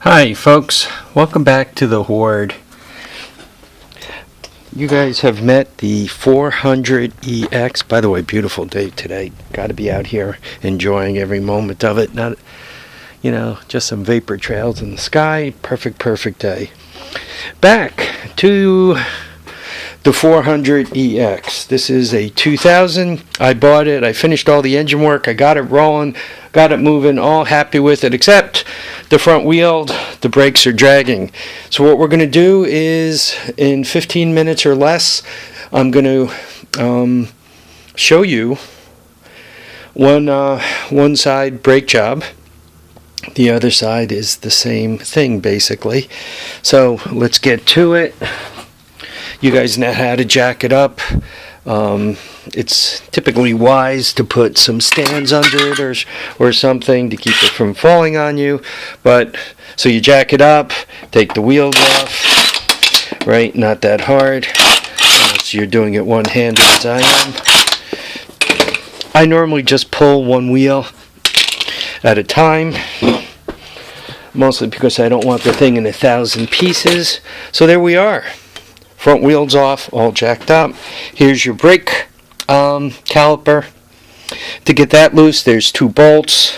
Hi folks, welcome back to the Hoard. You guys have met the 400EX. By the way, beautiful day today. Got to be out here enjoying every moment of it. Not, just some vapor trails in the sky. Perfect day. Back to the 400EX. This is a 2000. I bought it. I finished all the engine work. I got it rolling, got it moving, all happy with it, except the front wheel, the brakes are dragging. So what we're going to do is in 15 minutes or less, I'm going to show you one side brake job. The other side is the same thing basically. So let's get to it. You guys know how to jack it up. It's typically wise to put some stands under it or something to keep it from falling on you. But so you jack it up, take the wheels off, right? Not that hard. Unless you're doing it one-handed as I am. I normally just pull one wheel at a time, mostly because I don't want the thing in 1,000 pieces. So there we are. Front wheels off, all jacked up. Here's your brake caliper. To get that loose, there's 2 bolts.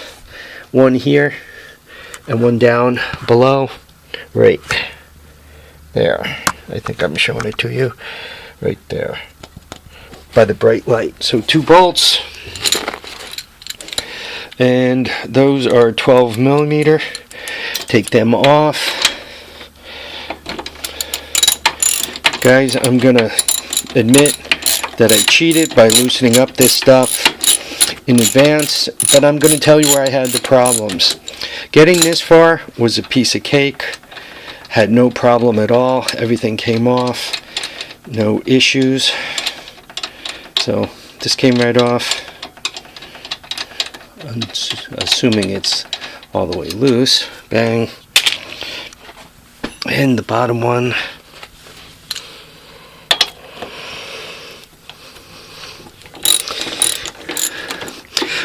One here and one down below. Right there. I think I'm showing it to you. Right there. By the bright light. So 2 bolts. And those are 12 millimeter. Take them off. Guys, I'm gonna admit that I cheated by loosening up this stuff in advance, but I'm gonna tell you where I had the problems. Getting this far was a piece of cake. Had no problem at all. Everything came off. No issues. So this came right off. I'm assuming it's all the way loose. Bang. And the bottom one.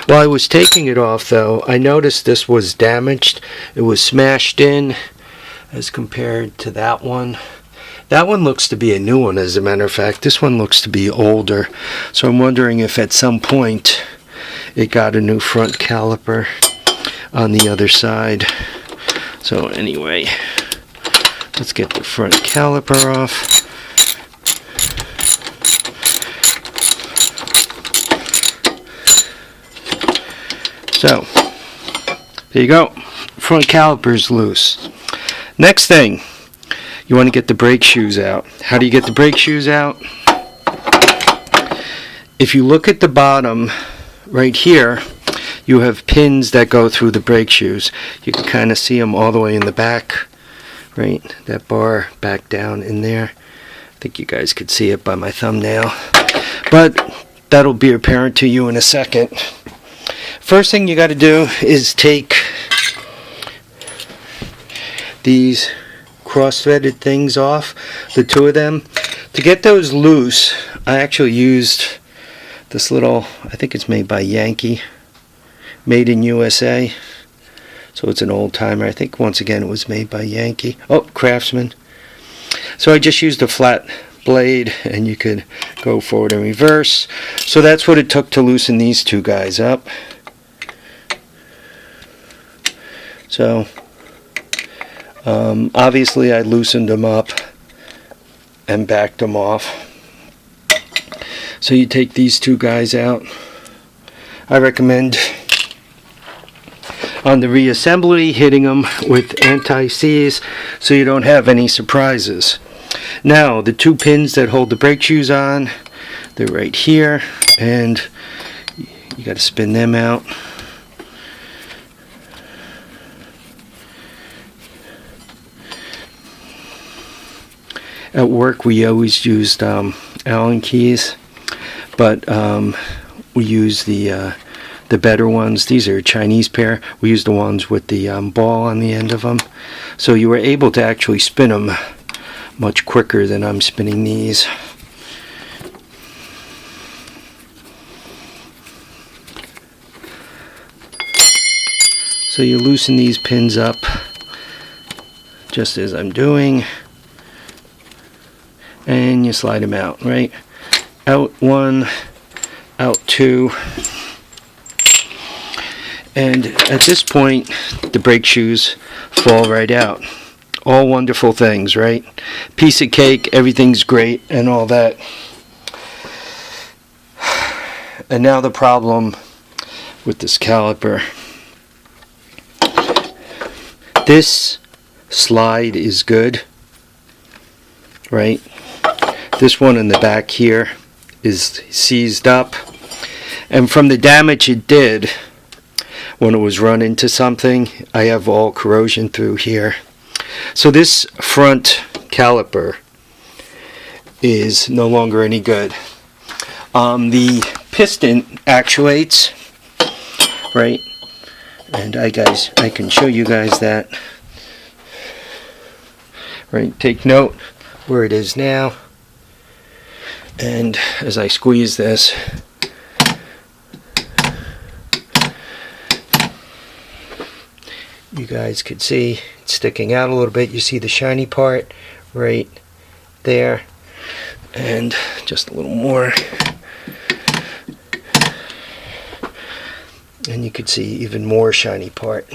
While I was taking it off though, I noticed this was damaged. It was smashed in as compared to that one. That one looks to be a new one, as a matter of fact. This one looks to be older. So I'm wondering if at some point it got a new front caliper on the other side. So anyway, let's get the front caliper off. So, there you go. Front caliper's loose. Next thing, you want to get the brake shoes out. How do you get the brake shoes out? If you look at the bottom, right here, you have pins that go through the brake shoes. You can kind of see them all the way in the back, right? That bar back down in there. I think you guys could see it by my thumbnail. But that'll be apparent to you in a second. First thing you got to do is take these cross-threaded things off, the 2 of them. To get those loose, I actually used this little, I think it's made by Yankee, made in USA. So it's an old timer. I think once again it was made by Yankee. Oh, Craftsman. So I just used a flat blade and you could go forward and reverse. So that's what it took to loosen these 2 guys up. So obviously I loosened them up and backed them off. So you take these 2 guys out. I recommend on the Reassembly hitting them with anti-seize so you don't have any surprises. Now the 2 pins that hold the brake shoes on, they're right here, and you got to spin them out. At work we always used Allen keys, but we use the better ones. These are a Chinese pair. We use the ones with the ball on the end of them. So you were able to actually spin them much quicker than I'm spinning these. So you loosen these pins up just as I'm doing, and you slide them out, right? Out one, out two, and at this point the brake shoes fall right out. All wonderful things, right? Piece of cake, everything's great and all that. And now the problem with this caliper. This slide is good, right? This one in the back here is seized up, and from the damage it did when it was run into something, I have all corrosion through here. So this front caliper is no longer any good. The piston actuates, right? And I can show you guys that. Right, take note where it is now. And as I squeeze this, you guys could see it's sticking out a little bit. You see the shiny part right there, and just a little more, and you could see even more shiny part.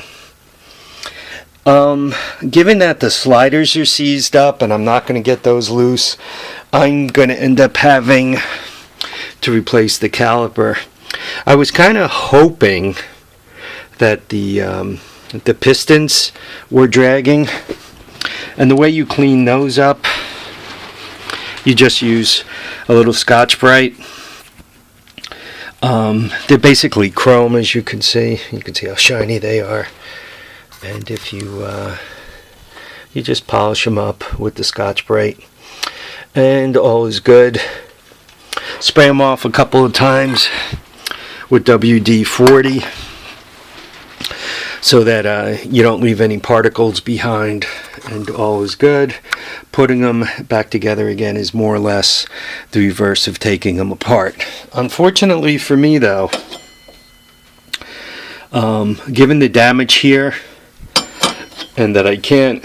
Given that the sliders are seized up and I'm not going to get those loose, I'm going to end up having to replace the caliper. I was kind of hoping that the pistons were dragging, and the way you clean those up, you just use a little Scotch-Brite. They're basically chrome, as you can see. You can see how shiny they are. And if you just polish them up with the Scotch-Brite, and all is good. Spray them off a couple of times with WD-40 so that you don't leave any particles behind, and all is good. Putting them back together again is more or less the reverse of taking them apart. Unfortunately for me though, given the damage here, and that I can't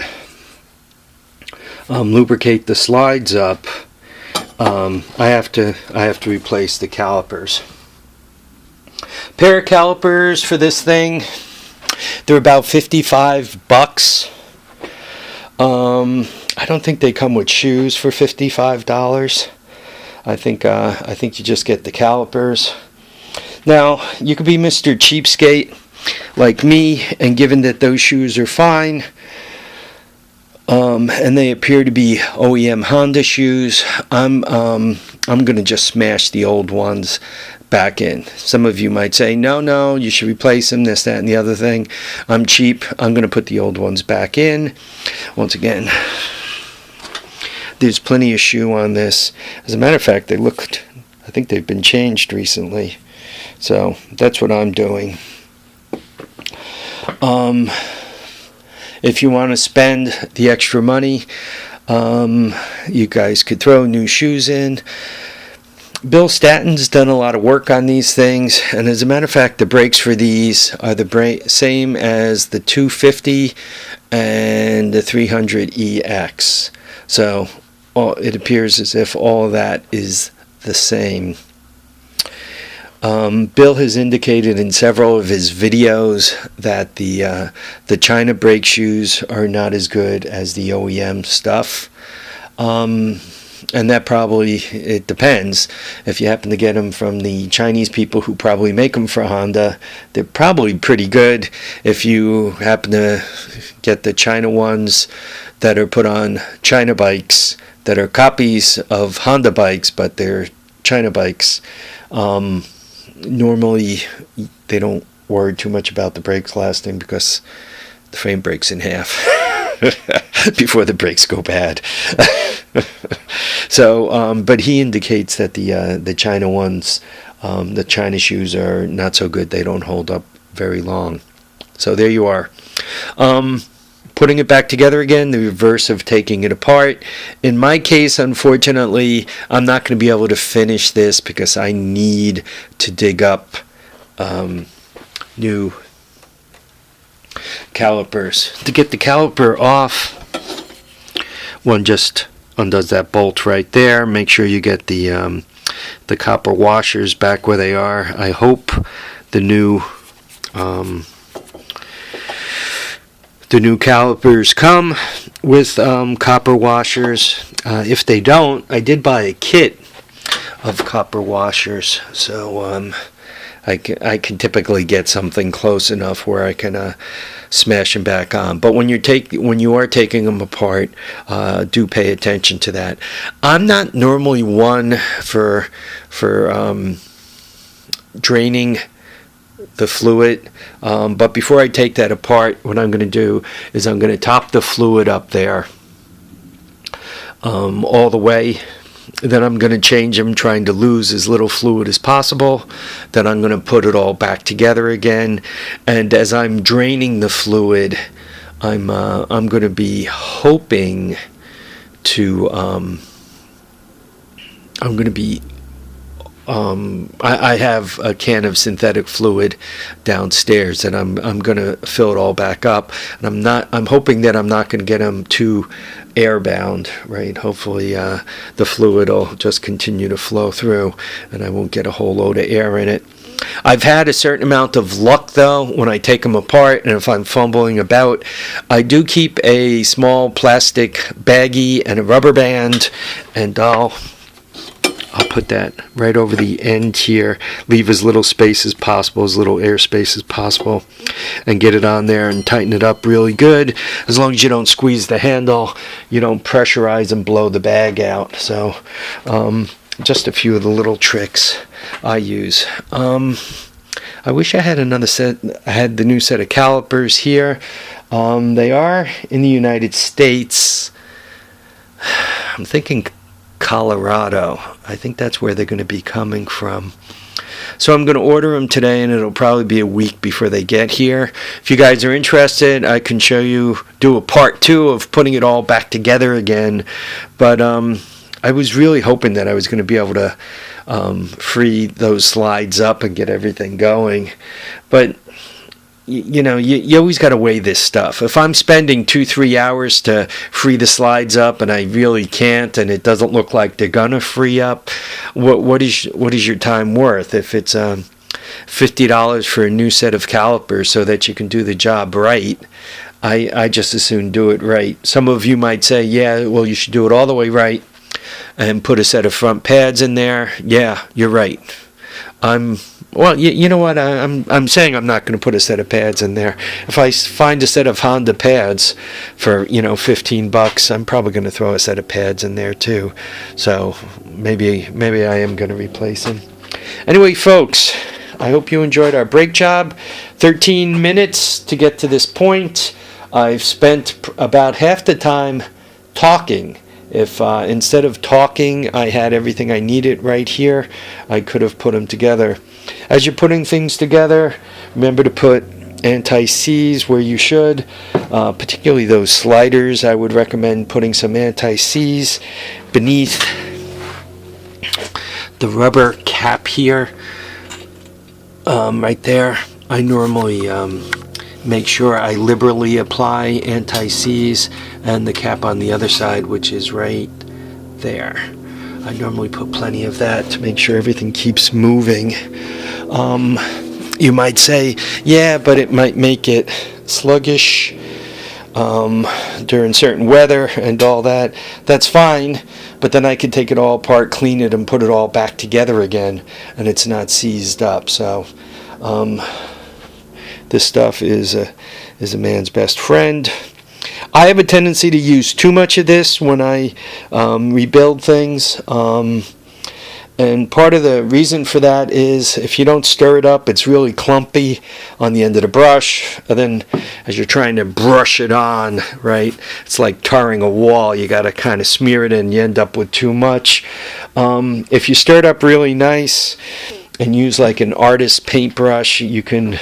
lubricate the slides up, I have to replace the calipers. Pair of calipers for this thing, they're about $55. I don't think they come with shoes for $55. I think you just get the calipers. Now you could be Mr. Cheapskate like me, and given that those shoes are fine, and they appear to be OEM Honda shoes, I'm going to just smash the old ones back in. Some of you might say, no, you should replace them, this, that, and the other thing. I'm cheap. I'm going to put the old ones back in. Once again, there's plenty of shoe on this. As a matter of fact, I think they've been changed recently. So that's what I'm doing. If you want to spend the extra money, you guys could throw new shoes in. Bill Statton's done a lot of work on these things, and as a matter of fact, the brakes for these are the same as the 250 and the 300EX. So it appears as if all of that is the same. Bill has indicated in several of his videos that the China brake shoes are not as good as the OEM stuff. And that probably, it depends. If you happen to get them from the Chinese people who probably make them for Honda, they're probably pretty good. If you happen to get the China ones that are put on China bikes that are copies of Honda bikes, but they're China bikes, normally they don't worry too much about the brakes lasting because the frame breaks in half before the brakes go bad. So, but he indicates that the China ones, the China shoes are not so good. They don't hold up very long. So there you are. Putting it back together again, the reverse of taking it apart. In my case, unfortunately, I'm not going to be able to finish this because I need to dig up new calipers. To get the caliper off, One just undoes that bolt right there. Make sure you get the copper washers back where they are. I hope the new calipers come with copper washers. If they don't, I did buy a kit of copper washers, so I can typically get something close enough where I can smash them back on. But when you are taking them apart, do pay attention to that. I'm not normally one for draining the fluid, but before I take that apart, what I'm going to do is I'm going to top the fluid up there all the way. Then I'm going to change them, trying to lose as little fluid as possible. Then I'm going to put it all back together again. And as I'm draining the fluid, I'm going to be hoping to I have a can of synthetic fluid downstairs, and I'm going to fill it all back up. And I'm hoping that I'm not going to get them too airbound, right? Hopefully the fluid will just continue to flow through, and I won't get a whole load of air in it. I've had a certain amount of luck, though, when I take them apart, and if I'm fumbling about, I do keep a small plastic baggie and a rubber band, and I'll put that right over the end here, leave as little space as possible, as little air space as possible, and get it on there and tighten it up really good. As long as you don't squeeze the handle, you don't pressurize and blow the bag out. So just a few of the little tricks I use. I wish I had another set. I had the new set of calipers here. They are in the United States. I'm thinking Colorado. I think that's where they're going to be coming from. So I'm going to order them today, and it'll probably be a week before they get here. If you guys are interested, I can do a part 2 of putting it all back together again. But I was really hoping that I was going to be able to free those slides up and get everything going. But you always got to weigh this stuff. If I'm spending 2-3 hours to free the slides up and I really can't, and it doesn't look like they're gonna free up, what is your time worth? If it's $50 for a new set of calipers so that you can do the job right, I just as soon do it right. Some of you might say, yeah, well, you should do it all the way right and put a set of front pads in there. Yeah, you're right. Well, you know what? I'm saying I'm not going to put a set of pads in there. If I find a set of Honda pads for $15, I'm probably going to throw a set of pads in there too. So maybe I am going to replace them. Anyway, folks, I hope you enjoyed our brake job. 13 minutes to get to this point. I've spent about half the time talking. If instead of talking, I had everything I needed right here, I could have put them together. As you're putting things together, remember to put anti-seize where you should, particularly those sliders. I would recommend putting some anti-seize beneath the rubber cap here, right there. I normally make sure I liberally apply anti-seize, and the cap on the other side, which is right there. I normally put plenty of that to make sure everything keeps moving. You might say, yeah, but it might make it sluggish during certain weather and all that. That's fine, but then I could take it all apart, clean it, and put it all back together again, and it's not seized up. So this stuff is a man's best friend. I have a tendency to use too much of this when I rebuild things, and part of the reason for that is if you don't stir it up, it's really clumpy on the end of the brush, and then as you're trying to brush it on, right, it's like tarring a wall. You got to kind of smear it and you end up with too much. If you stir it up really nice and use like an artist paintbrush, you can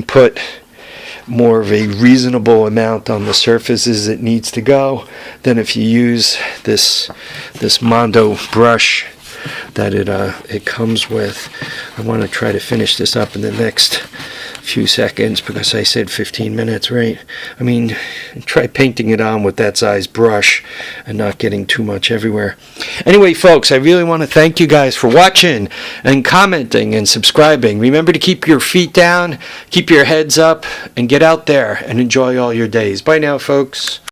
put more of a reasonable amount on the surfaces it needs to go than if you use this Mondo brush that it comes with. I want to try to finish this up in the next few seconds because I said 15 minutes, right? I mean, try painting it on with that size brush and not getting too much everywhere. Anyway, folks, I really want to thank you guys for watching and commenting and subscribing. Remember to keep your feet down, keep your heads up, and get out there and enjoy all your days. Bye now, folks.